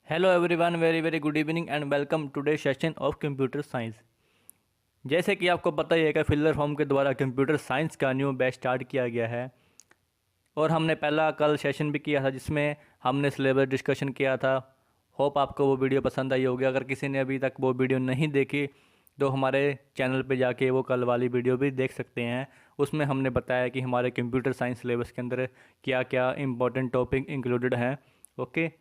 Hello everyone, very very good evening and welcome today session of computer science. जैसे कि आपको पता ही है कि फिलर फॉर्म के द्वारा कंप्यूटर साइंस का न्यू बैच स्टार्ट किया गया है और हमने पहला कल सेशन भी किया था जिसमें हमने सिलेबस डिस्कशन किया था। होप आपको वो वीडियो पसंद आई होगी। अगर किसी ने अभी तक वो वीडियो नहीं देखी तो हमारे चैनल पे जाके वो कल वाली वीडियो भी देख सकते हैं। उसमें हमने बताया कि हमारे कंप्यूटर साइंस सिलेबस के अंदर क्या क्या इंपॉर्टेंट टॉपिक इंक्लूडेड हैं। ओके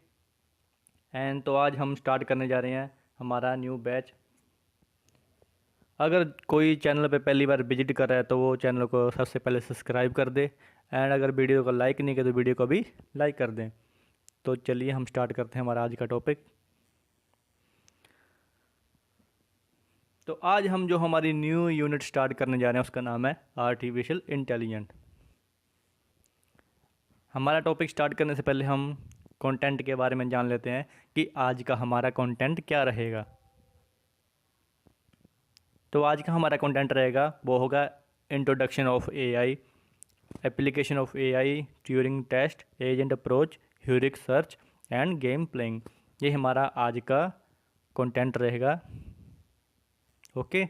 एंड तो आज हम स्टार्ट करने जा रहे हैं हमारा न्यू बैच। अगर कोई चैनल पे पहली बार विजिट कर रहा है तो वो चैनल को सबसे पहले सब्सक्राइब कर दे एंड अगर वीडियो को लाइक नहीं किया तो वीडियो को भी लाइक कर दें। तो चलिए हम स्टार्ट करते हैं हमारा आज का टॉपिक। तो आज हम जो हमारी न्यू यूनिट स्टार्ट करने जा रहे हैं उसका नाम है आर्टिफिशियल इंटेलिजेंट। हमारा टॉपिक स्टार्ट करने से पहले हम कंटेंट के बारे में जान लेते हैं कि आज का हमारा कंटेंट क्या रहेगा। तो आज का हमारा कंटेंट रहेगा वो होगा introduction of AI, application of AI, Turing test, agent approach, heuristic search and game playing. ये हमारा आज का कंटेंट रहेगा। ओके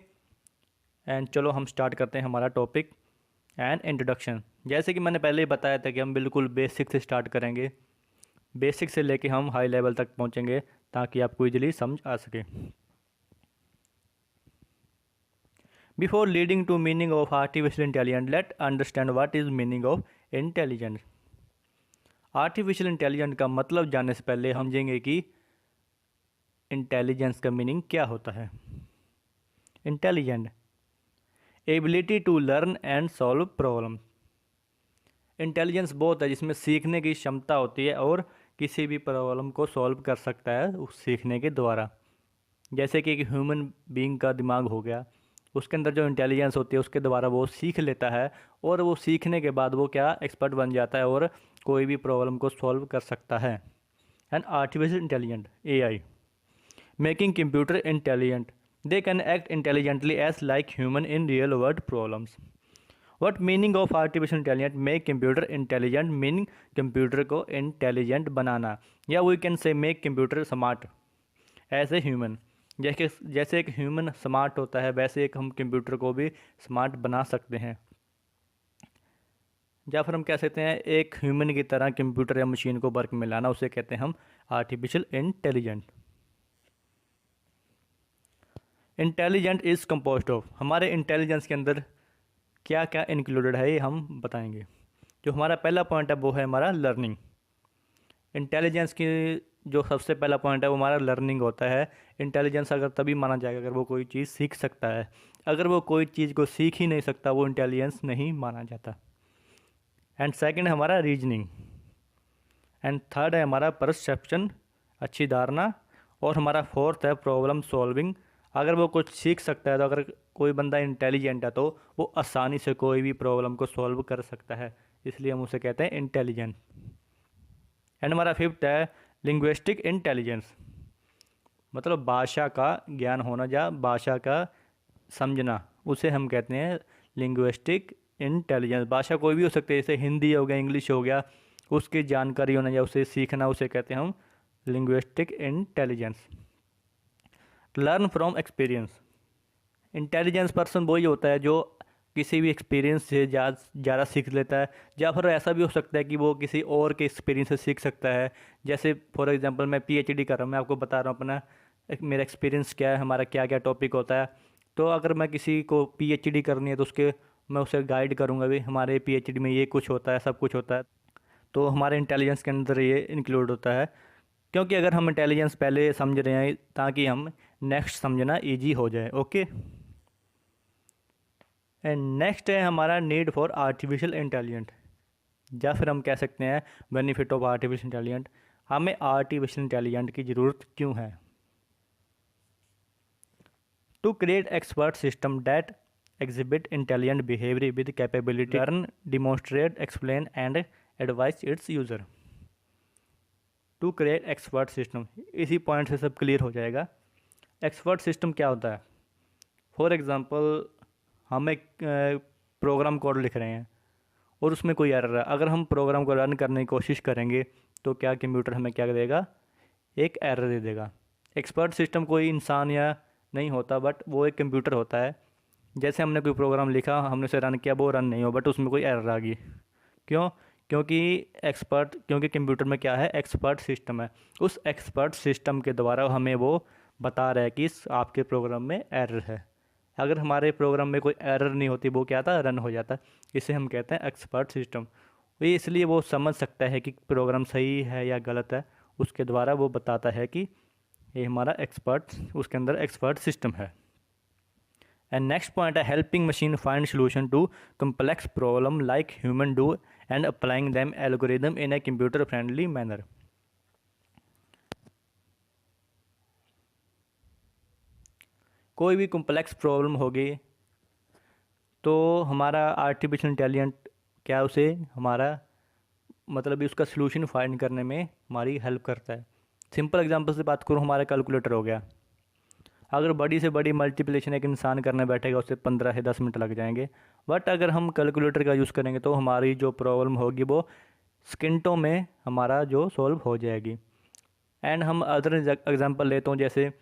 एंड चलो हम स्टार्ट करते हैं हमारा टॉपिक एंड इंट्रोडक्शन। जैसे कि मैंने पहले ही बताया था कि हम बिल्कुल बेसिक से स्टार्ट करेंगे, बेसिक से लेके हम हाई लेवल तक पहुंचेंगे ताकि आपको इजीली समझ आ सके। Before leading to meaning of artificial intelligence, let's understand what is meaning of intelligence. Artificial intelligence का मतलब जानने से पहले हम समझेंगे कि इंटेलिजेंस का मीनिंग क्या होता है। Intelligent, ability to learn and solve problem. Intelligence बहुत है जिसमें सीखने की क्षमता होती है और किसी भी प्रॉब्लम को सॉल्व कर सकता है उस सीखने के द्वारा। जैसे कि एक ह्यूमन बीइंग का दिमाग हो गया, उसके अंदर जो इंटेलिजेंस होती है उसके द्वारा वो सीख लेता है और वो सीखने के बाद वो क्या एक्सपर्ट बन जाता है और कोई भी प्रॉब्लम को सॉल्व कर सकता है। And artificial intelligent, AI, making computer intelligent, they can act intelligently as like human in real world problems. What meaning of artificial intelligent, make computer intelligent, meaning computer को इंटेलिजेंट बनाना, या we can say make computer smart as a human. जैसे एक human smart होता है वैसे एक हम कंप्यूटर को भी स्मार्ट बना सकते हैं, या फिर हम कह सकते हैं एक ह्यूमन की तरह कंप्यूटर या मशीन को वर्क में लाना, उसे कहते हैं हम artificial intelligent. Intelligent is composed of, हमारे इंटेलिजेंस के अंदर क्या क्या इंक्लूडेड है ये हम बताएंगे। जो हमारा पहला पॉइंट है वो है हमारा लर्निंग। इंटेलिजेंस की जो सबसे पहला पॉइंट है वो हमारा लर्निंग होता है। इंटेलिजेंस अगर तभी माना जाएगा अगर वो कोई चीज़ सीख सकता है। अगर वो कोई चीज़ को सीख ही नहीं सकता वो इंटेलिजेंस नहीं माना जाता। एंड सेकंड है हमारा रीजनिंग। एंड थर्ड है हमारा परसेप्शन, अच्छी धारणा। और हमारा फोर्थ है प्रॉब्लम सॉल्विंग। अगर वो कुछ सीख सकता है तो अगर कोई बंदा इंटेलिजेंट है तो वो आसानी से कोई भी प्रॉब्लम को सॉल्व कर सकता है, इसलिए हम उसे कहते हैं इंटेलिजेंट। एंड हमारा फिफ्थ है लिंग्विस्टिक इंटेलिजेंस, मतलब भाषा का ज्ञान होना या भाषा का समझना, उसे हम कहते हैं लिंग्विस्टिक इंटेलिजेंस। भाषा कोई भी हो सकती है, जैसे हिंदी हो गया, इंग्लिश हो गया, उसकी जानकारी होना या उसे सीखना, उसे कहते हैं हम linguistic intelligence. Learn from experience, intelligence person वही होता है जो किसी भी एक्सपीरियंस से ज़्यादा सीख लेता है, या फिर ऐसा भी हो सकता है कि वो किसी और के एक्सपीरियंस से सीख सकता है। जैसे फॉर एग्जांपल मैं पीएचडी कर रहा हूँ, मैं आपको बता रहा हूँ अपना मेरा एक्सपीरियंस क्या है, हमारा क्या क्या टॉपिक होता है। तो अगर मैं किसी को पीएचडी करनी है तो मैं उसे गाइड करूँगा भी हमारे पीएचडी में ये कुछ होता है, सब कुछ होता है। तो हमारे इंटेलिजेंस के अंदर ये इंक्लूड होता है, क्योंकि अगर हम इंटेलिजेंस पहले समझ रहे हैं ताकि हम नेक्स्ट समझना ईजी हो जाए। ओके एंड नेक्स्ट है हमारा नीड फॉर आर्टिफिशियल इंटेलिजेंट, या फिर हम कह सकते हैं बेनिफिट ऑफ आर्टिफिशियल इंटेलिजेंट। हमें आर्टिफिशियल इंटेलिजेंट की ज़रूरत क्यों है? To create expert system that exhibit intelligent behaviour with capability learn, demonstrate, explain and advise its user. To create expert system, इसी पॉइंट से सब क्लियर हो जाएगा। एक्सपर्ट सिस्टम क्या होता है? फॉर एग्ज़ाम्पल हम एक प्रोग्राम कोड लिख रहे हैं और उसमें कोई एरर है, अगर हम प्रोग्राम को रन करने की कोशिश करेंगे तो क्या कंप्यूटर हमें क्या देगा? एक एरर दे देगा। एक्सपर्ट सिस्टम कोई इंसान या नहीं होता, बट वो एक कंप्यूटर होता है। जैसे हमने कोई प्रोग्राम लिखा, हमने उसे रन किया, वो रन नहीं हो, बट उसमें कोई एरर आ गई। क्यों? क्योंकि कंप्यूटर में क्या है, एक्सपर्ट सिस्टम है। उस एक्सपर्ट सिस्टम के द्वारा हमें वो बता रहा है कि इस आपके प्रोग्राम में एरर है। अगर हमारे प्रोग्राम में कोई एरर नहीं होती, वो क्या था, रन हो जाता। इसे हम कहते हैं एक्सपर्ट सिस्टम। ये इसलिए वो समझ सकता है कि प्रोग्राम सही है या गलत है, उसके द्वारा वो बताता है कि ये हमारा उसके अंदर एक्सपर्ट सिस्टम है। एंड नेक्स्ट पॉइंट है helping machine find solution to complex problem like human do and applying them algorithm in a computer friendly manner. कोई भी कम्प्लेक्स प्रॉब्लम होगी तो हमारा आर्टिफिशियल इंटेलिजेंट क्या उसे हमारा मतलब उसका सलूशन फाइंड करने में हमारी हेल्प करता है। सिंपल एग्जांपल से बात करूँ, हमारा कैलकुलेटर हो गया। अगर बड़ी से बड़ी मल्टीप्लिकेशन एक इंसान करने बैठेगा, उससे 15 से 10 मिनट लग जाएंगे। बट अगर हम कैलकुलेटर का यूज़ करेंगे तो हमारी जो प्रॉब्लम होगी वो सेकंडों में हमारा जो सॉल्व हो जाएगी। एंड हम अदर एग्जांपल लेते हूँ, जैसे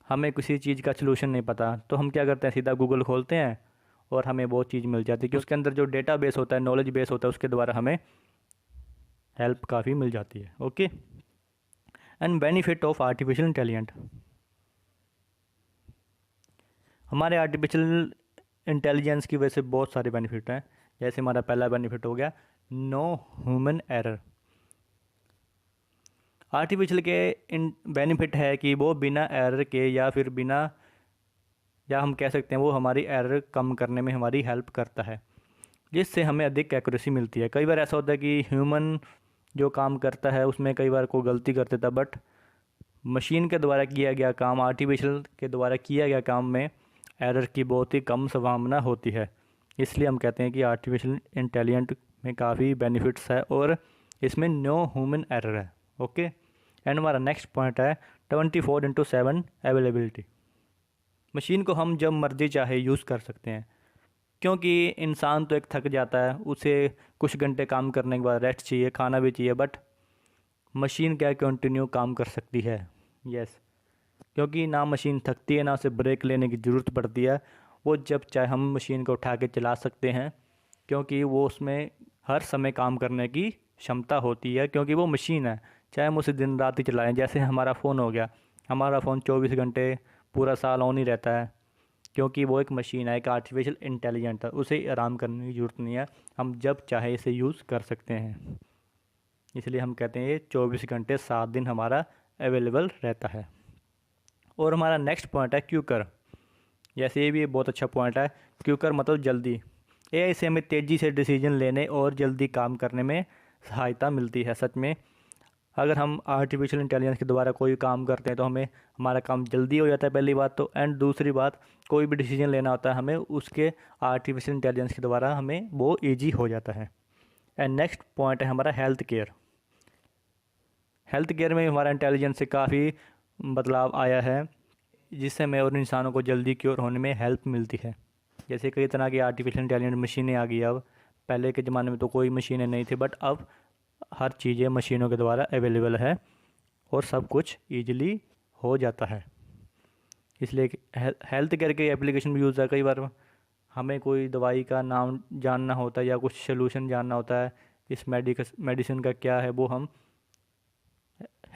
हमें किसी चीज़ का सलूशन नहीं पता तो हम क्या करते हैं, सीधा गूगल खोलते हैं और हमें वो चीज़ मिल जाती है कि उसके अंदर जो डेटा बेस होता है, नॉलेज बेस होता है, उसके द्वारा हमें हेल्प काफ़ी मिल जाती है। Okay. And benefit of artificial intelligent. हमारे आर्टिफिशियल इंटेलिजेंस की वजह से बहुत सारे बेनिफिट हैं। जैसे हमारा पहला बेनिफिट हो गया नो ह्यूमन एरर। आर्टिफिशियल के इन बेनिफिट है कि वो बिना एरर के या हम कह सकते हैं वो हमारी एरर कम करने में हमारी हेल्प करता है, जिससे हमें अधिक एक्यूरेसी मिलती है। कई बार ऐसा होता है कि ह्यूमन जो काम करता है उसमें कई बार कोई गलती कर देता है, बट मशीन के द्वारा किया गया काम, आर्टिफिशियल के द्वारा किया गया काम में एरर की बहुत ही कम संभावना होती है। इसलिए हम कहते हैं कि आर्टिफिशियल इंटेलिजेंट में काफ़ी बेनिफिट्स है और इसमें नो ह्यूमन एरर है। ओके। एंड हमारा नेक्स्ट पॉइंट है 24/7 अवेलेबिलिटी। मशीन को हम जब मर्जी चाहे यूज़ कर सकते हैं, क्योंकि इंसान तो एक थक जाता है, उसे कुछ घंटे काम करने के बाद रेस्ट चाहिए, खाना भी चाहिए, बट मशीन क्या कंटिन्यू काम कर सकती है। यस। क्योंकि ना मशीन थकती है, ना उसे ब्रेक लेने की ज़रूरत पड़ती है। वो जब चाहे हम मशीन को उठा के चला सकते हैं, क्योंकि वो उसमें हर समय काम करने की क्षमता होती है, क्योंकि वो मशीन है। चाहे हम उसे दिन रात ही चलाएं, जैसे हमारा फ़ोन हो गया, हमारा फ़ोन 24 घंटे पूरा साल ऑन ही रहता है, क्योंकि वो एक मशीन है, एक आर्टिफिशियल इंटेलिजेंट है। उसे आराम करने की ज़रूरत नहीं है, हम जब चाहे इसे यूज़ कर सकते हैं। इसलिए हम कहते हैं ये 24 घंटे 7 दिन हमारा अवेलेबल रहता है। और हमारा नेक्स्ट पॉइंट है क्यूकर। जैसे ये भी बहुत अच्छा पॉइंट है। क्यूकर मतलब जल्दी। एआई से हमें तेज़ी से डिसीजन लेने और जल्दी काम करने में सहायता मिलती है। सच में अगर हम आर्टिफिशियल इंटेलिजेंस के द्वारा कोई काम करते हैं तो हमें हमारा काम जल्दी हो जाता है, पहली बात तो। एंड दूसरी बात, कोई भी डिसीजन लेना होता है हमें उसके आर्टिफिशियल इंटेलिजेंस के द्वारा हमें वो ईजी हो जाता है। एंड नेक्स्ट पॉइंट है हमारा हेल्थ केयर। हेल्थ केयर में हमारा इंटेलिजेंस से काफ़ी बदलाव आया है, जिससे हमें और इंसानों को जल्दी क्योर होने में हेल्प मिलती है। जैसे कई तरह की आर्टिफिशियल इंटेलिजेंस मशीनें आ गई अब। पहले के ज़माने में तो कोई मशीनें नहीं थी, बट अब हर चीज़ें मशीनों के द्वारा अवेलेबल है और सब कुछ ईजिली हो जाता है। इसलिए हेल्थ केयर के एप्लीकेशन भी यूज़ है। कई बार हमें कोई दवाई का नाम जानना होता है या कुछ सोल्यूशन जानना होता है, इस मेडिसिन का क्या है, वो हम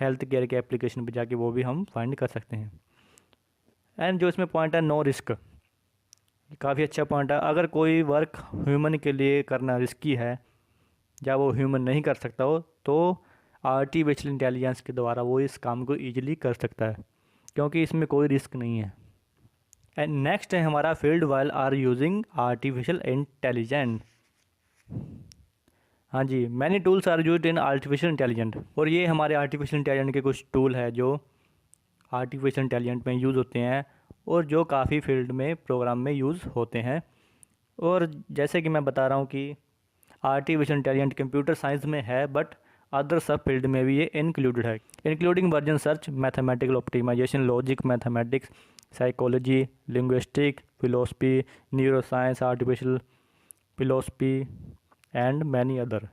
हेल्थ केयर के एप्लीकेशन पे जाके वो भी हम फाइंड कर सकते हैं। एंड जो इसमें पॉइंट है नो रिस्क, काफ़ी अच्छा पॉइंट है। अगर कोई वर्क ह्यूमन के लिए करना रिस्की है या वो ह्यूमन नहीं कर सकता हो, तो आर्टिफिशियल इंटेलिजेंस के द्वारा वो इस काम को ईजिली कर सकता है, क्योंकि इसमें कोई रिस्क नहीं है। एंड नेक्स्ट है हमारा field while are using artificial intelligent. हाँ जी, many tools are used in artificial intelligent. और ये हमारे आर्टिफिशियल इंटेलिजेंट के कुछ टूल है जो आर्टिफिशियल इंटेलिजेंट में यूज़ होते हैं और जो काफ़ी फील्ड में प्रोग्राम में यूज़ होते हैं। और जैसे कि मैं बता रहा हूँ कि आर्टिफिशियल इंटेलिजेंट कंप्यूटर साइंस में है, बट अदर सब फील्ड में भी ये इंक्लूडेड है, including version search, mathematical optimisation, logic mathematics, psychology, linguistic, philosophy, neuro science, artificial philosophy and many other.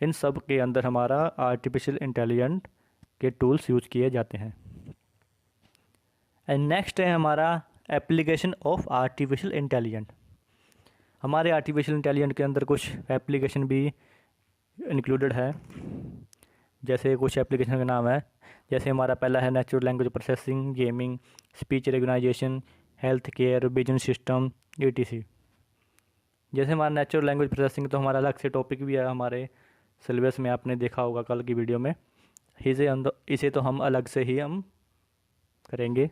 इन सब के अंदर हमारा आर्टिफिशियल इंटेलिजेंट के टूल्स यूज किए जाते हैं। एंड नेक्स्ट है हमारा एप्लीकेशन ऑफ आर्टिफिशियल इंटेलिजेंट। हमारे आर्टिफिशियल इंटेलिजेंट के अंदर कुछ एप्लीकेशन भी इंक्लूडेड है। जैसे कुछ एप्लीकेशन का नाम है, जैसे हमारा पहला है natural language processing, gaming, speech recognisation, health care, business system, etc। जैसे हमारा नेचुरल लैंग्वेज प्रोसेसिंग तो हमारा अलग से टॉपिक भी है हमारे सिलेबस में, आपने देखा होगा कल की वीडियो में। इसे तो हम अलग से ही हम करेंगे।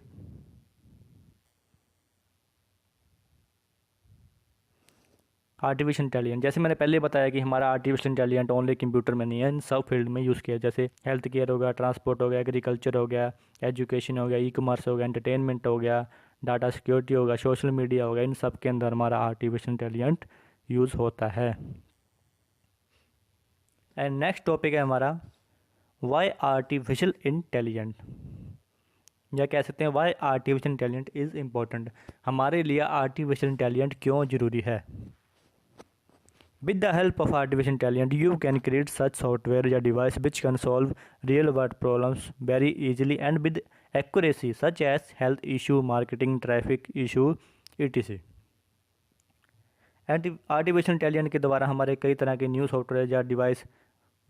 आर्टिफिशियल इंटेलिजेंट, जैसे मैंने पहले बताया कि हमारा आर्टिफिशियल इंटेलिजेंट ओनली कंप्यूटर में नहीं है, इन सब फील्ड में यूज़ किया। जैसे हेल्थ केयर हो गया, ट्रांसपोर्ट हो गया, एग्रीकल्चर हो गया, एजुकेशन हो गया, ई कॉमर्स हो गया, एंटरटेनमेंट हो गया, डाटा सिक्योरिटी हो गया, सोशल मीडिया हो गया, इन सब के अंदर हमारा आर्टिफिशियल इंटेलिजेंट यूज़ होता है। एंड नेक्स्ट टॉपिक है हमारा वाई आर्टिफिशियल इंटेलिजेंट, या कह सकते हैं why artificial intelligent is important. हमारे लिए आर्टिफिशियल इंटेलिजेंट क्यों ज़रूरी है। With the help of artificial intelligence, you can create such software or device which can solve real-world problems very easily and with accuracy, such as health issue, marketing, traffic issue, etc. Artificial intelligence के द्वारा हमारे कई तरह के new software या device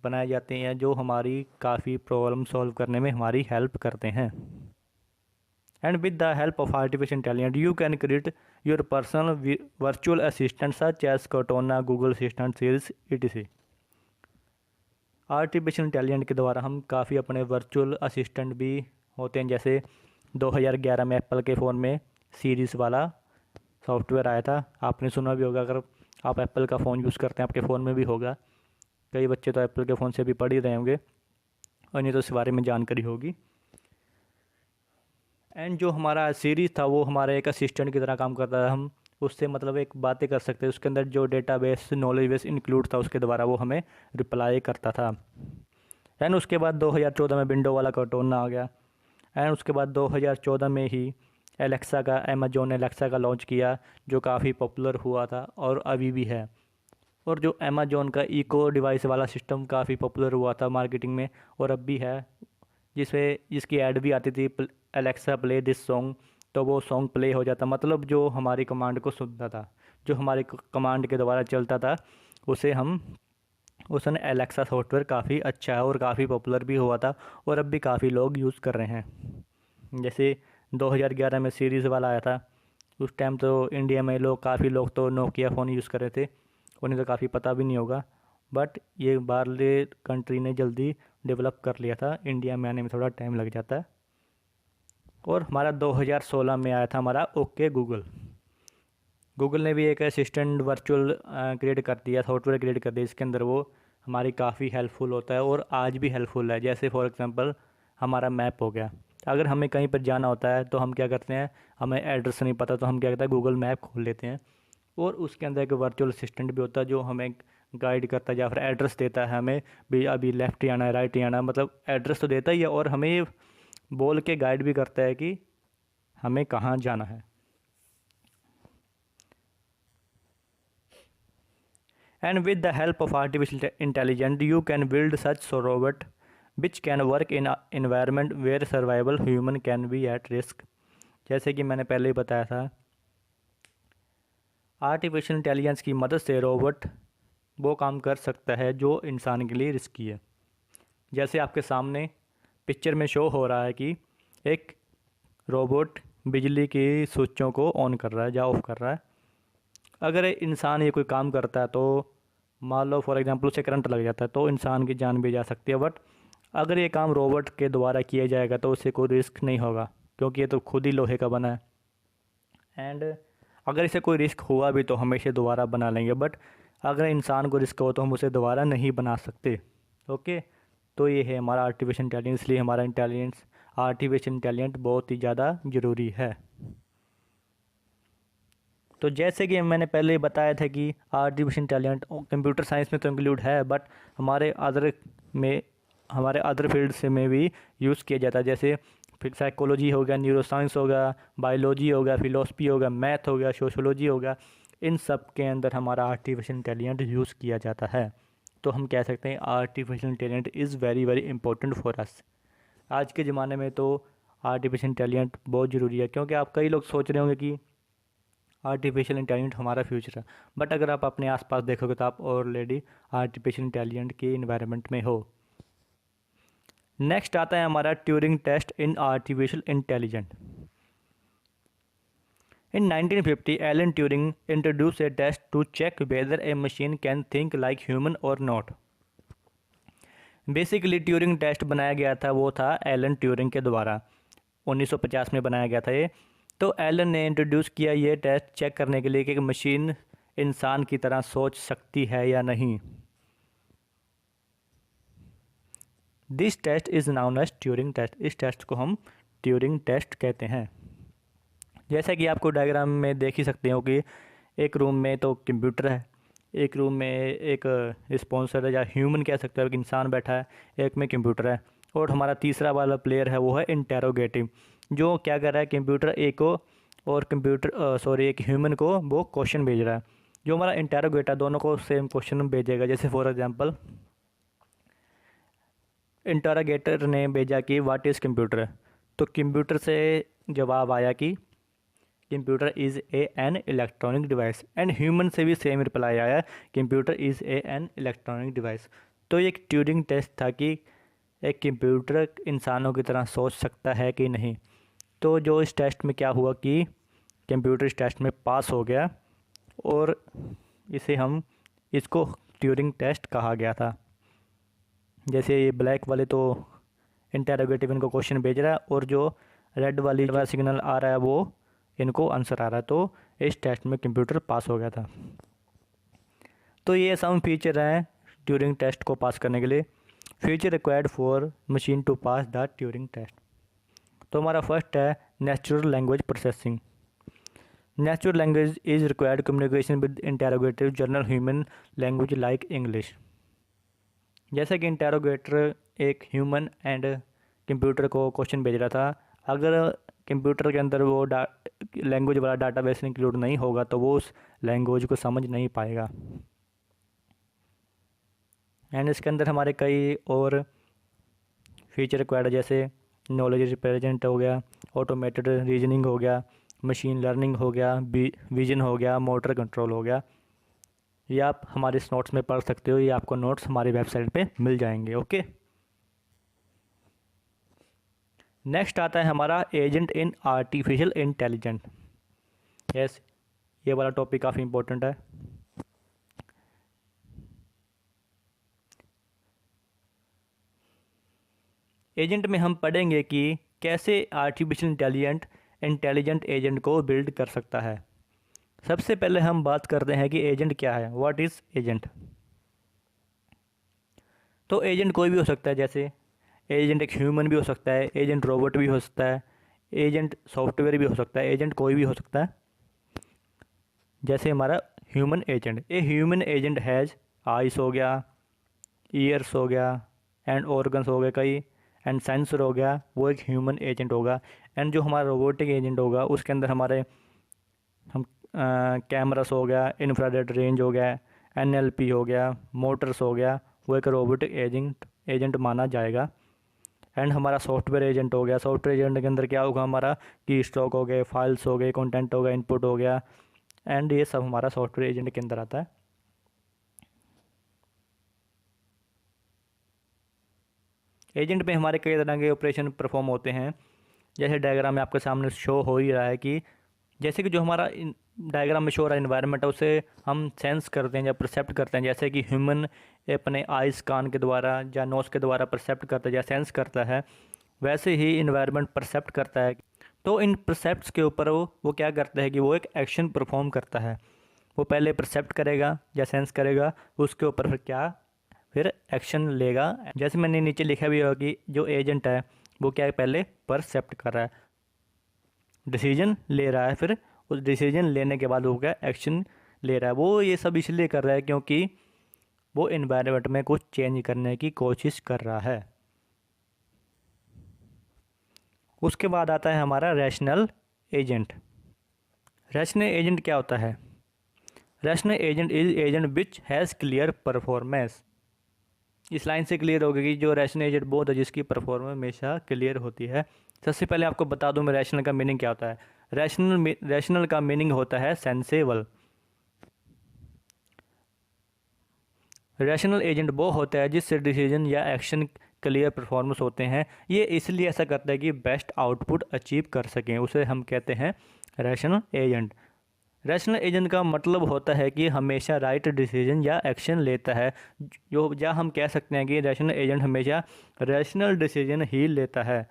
बनाए जाते हैं जो हमारी काफ़ी प्रॉब्लम सॉल्व करने में हमारी हेल्प करते हैं। And with the help of artificial intelligence, you can create your personal virtual assistant such as Cortana, Google Assistant, Siri, etc. Artificial intelligence के द्वारा हम काफ़ी अपने वर्चुअल असिस्टेंट भी होते हैं। जैसे 2011 में एप्पल के फ़ोन में सीरीज़ वाला सॉफ्टवेयर आया था, आपने सुना भी होगा। अगर आप एप्पल का फ़ोन यूज़ करते हैं, आपके फ़ोन में भी होगा। कई बच्चे तो एप्पल के फ़ोन से भी पढ़ ही रहे होंगे और नहीं तो इस बारे में जानकारी होगी। एंड जो हमारा सीरीज़ था वो हमारा एक असिस्टेंट की तरह काम करता था। हम उससे मतलब एक बातें कर सकते हैं, उसके अंदर जो डेटाबेस नॉलेज बेस इंक्लूड था उसके द्वारा वो हमें रिप्लाई करता था। एंड उसके बाद 2014 में विंडो वाला कर्टोना आ गया। एंड उसके बाद 2014 में ही एलेक्सा का, अमेजोन ने एलेक्सा का लॉन्च किया जो काफ़ी पॉपुलर हुआ था और अभी भी है। और जो अमेजोन का इको डिवाइस वाला सिस्टम काफ़ी पॉपुलर हुआ था मार्केटिंग में और अब भी है, जिसकी ऐड भी आती थी, एलेक्सा प्ले दिस सॉन्ग, तो वो सॉन्ग प्ले हो जाता, मतलब जो हमारी कमांड को सुनता था, जो हमारी कमांड के द्वारा चलता था उसने एलेक्सा सॉफ्टवेयर काफ़ी अच्छा है और काफ़ी पॉपुलर भी हुआ था और अब भी काफ़ी लोग यूज़ कर रहे हैं। जैसे 2011 में सीरीज़ वाला आया था, उस टाइम तो इंडिया में काफ़ी लोग तो नोकिया फ़ोन यूज़ कर रहे थे, उन्हें तो काफ़ी पता भी नहीं होगा। बट ये बाहरले कंट्री ने जल्दी डेवलप कर लिया था, इंडिया में आने में थोड़ा टाइम लग जाता है। और हमारा 2016 में आया था हमारा ओके गूगल। गूगल ने भी एक असिस्टेंट वर्चुअल क्रिएट कर दिया, सॉफ्टवेयर क्रिएट कर दिया, इसके अंदर वो हमारी काफ़ी हेल्पफुल होता है और आज भी हेल्पफुल है। जैसे फॉर एग्जांपल हमारा मैप हो गया, अगर हमें कहीं पर जाना होता है तो हम क्या करते हैं, हमें एड्रेस नहीं पता तो हम क्या करते हैं, गूगल मैप खोल लेते हैं और उसके अंदर एक वर्चुअल असिस्टेंट भी होता है जो हमें गाइड करता है या फिर एड्रेस देता है हमें भी, अभी लेफ़्ट जाना है, राइट जाना है, मतलब एड्रेस तो देता ही है और हमें बोल के गाइड भी करता है कि हमें कहाँ जाना है। And with the help of artificial intelligence, you can build such robot which can work in an environment where survival human can be at risk। जैसे कि मैंने पहले ही बताया था, आर्टिफिशियल इंटेलिजेंस की मदद से रोबोट वो काम कर सकता है जो इंसान के लिए रिस्की है। जैसे आपके सामने पिक्चर में शो हो रहा है कि एक रोबोट बिजली की स्विचों को ऑन कर रहा है या ऑफ कर रहा है। अगर इंसान ये कोई काम करता है तो मान लो फॉर एग्जांपल उसे करंट लग जाता है तो इंसान की जान भी जा सकती है। बट अगर ये काम रोबोट के द्वारा किया जाएगा तो उससे कोई रिस्क नहीं होगा क्योंकि ये तो खुद ही लोहे का बना है। एंड अगर इसे कोई रिस्क हुआ भी तो हम इसे दोबारा बना लेंगे, बट अगर इंसान को रिस्क हो तो हम उसे दोबारा नहीं बना सकते। ओके, तो ये है हमारा आर्टिफिशियल इंटेलिजेंस, इसलिए हमारा आर्टिफिशियल इंटेलिजेंस बहुत ही ज़्यादा ज़रूरी है। तो जैसे कि मैंने पहले बताया था कि आर्टिफिशियल इंटेलिजेंस कंप्यूटर साइंस में तो इंक्लूड है, बट हमारे अदर फील्ड से में भी यूज़ किया जाता है। जैसे फिर साइकोलॉजी हो गया, न्यूरो साइंस हो गया, बायोलॉजी हो गया, फिलोसफी हो गया, मैथ हो गया, सोशोलॉजी हो गया, इन सब के अंदर हमारा आर्टिफिशियल इंटेलिजेंस यूज़ किया जाता है। तो हम कह सकते हैं artificial intelligence is very very important for us. आज के ज़माने में तो आर्टिफिशियल इंटेलिजेंट बहुत ज़रूरी है, क्योंकि आप कई लोग सोच रहे होंगे कि आर्टिफिशियल इंटेलिजेंट हमारा फ्यूचर है, बट अगर आप अपने आसपास देखोगे तो आप ऑलरेडी आर्टिफिशियल इंटेलिजेंट के इन्वायरमेंट में हो। नेक्स्ट आता है हमारा Turing test in artificial intelligent. In 1950, Alan Turing introduced a test to check whether a machine can think like human or not. Basically Turing test बनाया गया था, वो था एलन ट्यूरिंग के द्वारा 1950 में बनाया गया था ये। तो एलन ने इंट्रोड्यूस किया ये टेस्ट चेक करने के लिए कि मशीन इंसान की तरह सोच सकती है या नहीं। This test is known as Turing test. इस टेस्ट को हम ट्यूरिंग टेस्ट कहते हैं। जैसा कि आपको डायग्राम में देख ही सकते हो कि एक रूम में तो कंप्यूटर है, एक रूम में एक स्पॉन्सर है या ह्यूमन कह सकते हो, एक इंसान बैठा है, एक में कंप्यूटर है, और हमारा तीसरा वाला प्लेयर है वो है इंटेरोगेटिव, जो क्या कर रहा है कंप्यूटर एक को और एक ह्यूमन को वो क्वेश्चन भेज रहा है। जो हमारा इंटेरोगेटर दोनों को सेम क्वेश्चन भेजेगा। जैसे फॉर एग्जांपल इंटेरोगेटर ने भेजा कि व्हाट इज़ कंप्यूटर, तो कंप्यूटर से जवाब आया कि computer is an electronic device, and human से भी सेम रिप्लाई आया, computer is an electronic device. तो ये एक ट्यूरिंग टेस्ट था कि एक कंप्यूटर इंसानों की तरह सोच सकता है कि नहीं। तो जो इस टेस्ट में क्या हुआ कि कंप्यूटर इस टेस्ट में पास हो गया, और इसको ट्यूरिंग टेस्ट कहा गया था। जैसे ये ब्लैक वाले तो इंटेरोगेटिव इनको क्वेश्चन भेज रहा है, और जो रेड वाली सिग्नल आ रहा है वो इनको आंसर आ रहा है। तो इस टेस्ट में कंप्यूटर पास हो गया था। तो ये सम फीचर हैं ट्यूरिंग टेस्ट को पास करने के लिए। Feature required for machine to pass the Turing test. तो हमारा फर्स्ट है natural language processing. Natural language is required communication with interrogative general human language like English. जैसे कि इंटेरोगेटर एक ह्यूमन एंड कंप्यूटर को क्वेश्चन भेज रहा था, अगर कंप्यूटर के अंदर वो लैंग्वेज वाला डाटाबेस इंक्लूड नहीं होगा तो वो उस लैंग्वेज को समझ नहीं पाएगा। एंड इसके अंदर हमारे कई और फीचर रिक्वायर्ड है, जैसे नॉलेज रिप्रेजेंट हो गया, ऑटोमेटेड रीजनिंग हो गया, मशीन लर्निंग हो गया, विजन हो गया, मोटर कंट्रोल हो गया। ये आप हमारे नोट्स में पढ़ सकते हो, ये आपको नोट्स हमारी वेबसाइट पे मिल जाएंगे। ओके, नेक्स्ट आता है हमारा agent in artificial intelligent. Yes, ये वाला टॉपिक काफ़ी इंपॉर्टेंट है। एजेंट में हम पढ़ेंगे कि कैसे आर्टिफिशियल इंटेलिजेंट एजेंट को बिल्ड कर सकता है। सबसे पहले हम बात करते हैं कि एजेंट क्या है, व्हाट इज़ एजेंट। तो एजेंट कोई भी हो सकता है, जैसे एजेंट एक ह्यूमन भी हो सकता है, एजेंट रोबोट भी हो सकता है, एजेंट सॉफ्टवेयर भी हो सकता है, एजेंट कोई भी हो सकता है। जैसे हमारा human agent, a human agent has ice हो गया, ईयर्स हो गया, एंड ऑर्गन्स हो गए कई, एंड सेंसर हो गया, वो एक ह्यूमन एजेंट होगा। एंड जो हमारा रोबोटिक एजेंट होगा उसके अंदर हमारे कैमरास हो गया, इंफ्रारेड रेंज हो गया, एनएलपी हो गया, मोटर्स हो गया, वो एक रोबोटिक एजेंट माना जाएगा। एंड हमारा सॉफ्टवेयर एजेंट हो गया, सॉफ्टवेयर एजेंट के अंदर क्या होगा, हमारा की स्ट्रोक हो गए, फाइल्स हो गए, कंटेंट हो गया, इनपुट हो गया, एंड ये सब हमारा सॉफ्टवेयर एजेंट के अंदर आता है। एजेंट में हमारे कई तरह के ऑपरेशन परफॉर्म होते हैं, जैसे डायग्राम में आपके सामने शो हो ही रहा है कि जैसे कि जो हमारा डायग्राम में शो हो रहा है इन्वायरमेंट है, उसे हम सेंस करते हैं या परसेप्ट करते हैं। जैसे कि ह्यूमन अपने आइज़ कान के द्वारा या नोज़ के द्वारा परसेप्ट करता है या सेंस करता है, वैसे ही इन्वायरमेंट परसेप्ट करता है। तो इन परसेप्ट्स के ऊपर वो क्या करता है कि वो एक एक्शन परफॉर्म करता है। वो पहले परसेप्ट करेगा या सेंस करेगा, उसके ऊपर फिर एक्शन लेगा। जैसे मैंने नीचे लिखा भी होगा कि जो एजेंट है वो क्या है, पहले परसेप्ट कर रहा है, डिसीजन ले रहा है, फिर उस डिसीजन लेने के बाद वो क्या एक्शन ले रहा है। वो ये सब इसलिए कर रहा है क्योंकि वो एनवायरनमेंट में कुछ चेंज करने की कोशिश कर रहा है। उसके बाद आता है हमारा रैशनल एजेंट। रैशनल एजेंट क्या होता है? Rational agent is agent which has clear performance. इस लाइन से क्लियर होगा कि जो रैशनल एजेंट वो होता है जिसकी परफॉर्मेंस हमेशा क्लियर होती है। सबसे पहले आपको बता दूं मैं रैशनल का मीनिंग क्या होता है। रैशनल का मीनिंग होता है सेंसेबल। रैशनल एजेंट वो होता है जिससे डिसीजन या एक्शन क्लियर परफॉर्मेंस होते हैं। ये इसलिए ऐसा करता है कि बेस्ट आउटपुट अचीव कर सकें, उसे हम कहते हैं रैशनल एजेंट। रैशनल एजेंट का मतलब होता है कि हमेशा राइट डिसीजन या एक्शन लेता है। जो या हम कह सकते हैं कि रैशनल एजेंट हमेशा रैशनल डिसीजन ही लेता है।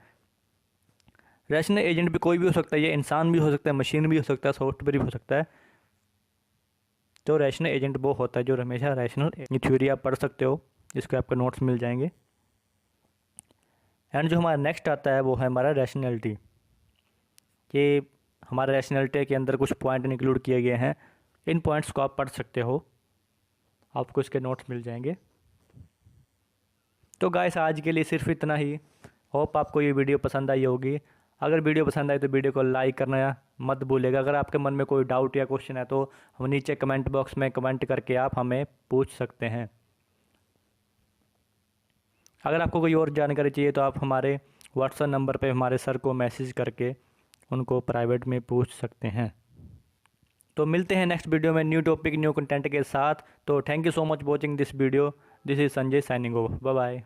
रैशनल एजेंट भी कोई भी हो सकता है, ये इंसान भी हो सकता है, मशीन भी हो सकता है, सॉफ्टवेयर भी हो सकता है। तो रैशनल एजेंट वो होता है जो हमेशा रैशनल, ये थ्योरी आप पढ़ सकते हो, इसके आपको नोट्स मिल जाएंगे। एंड जो हमारा नेक्स्ट आता है वो है हमारा रैशनैलिटी। कि हमारे रैशनैलिटी के अंदर कुछ पॉइंट इंक्लूड किए गए हैं, इन पॉइंट्स को आप पढ़ सकते हो, आपको इसके नोट्स मिल जाएंगे। तो गाइस आज के लिए सिर्फ इतना ही। होप आपको ये वीडियो पसंद आई होगी। अगर वीडियो पसंद आई तो वीडियो को लाइक करना मत भूलिएगा। अगर आपके मन में कोई डाउट या क्वेश्चन है तो हम नीचे कमेंट बॉक्स में कमेंट करके आप हमें पूछ सकते हैं। अगर आपको कोई और जानकारी चाहिए तो आप हमारे व्हाट्सएप नंबर पे हमारे सर को मैसेज करके उनको प्राइवेट में पूछ सकते हैं। तो मिलते हैं नेक्स्ट वीडियो में न्यू टॉपिक न्यू कंटेंट के साथ। तो thank you so much watching this video. This is Sanjay signing off. Bye bye.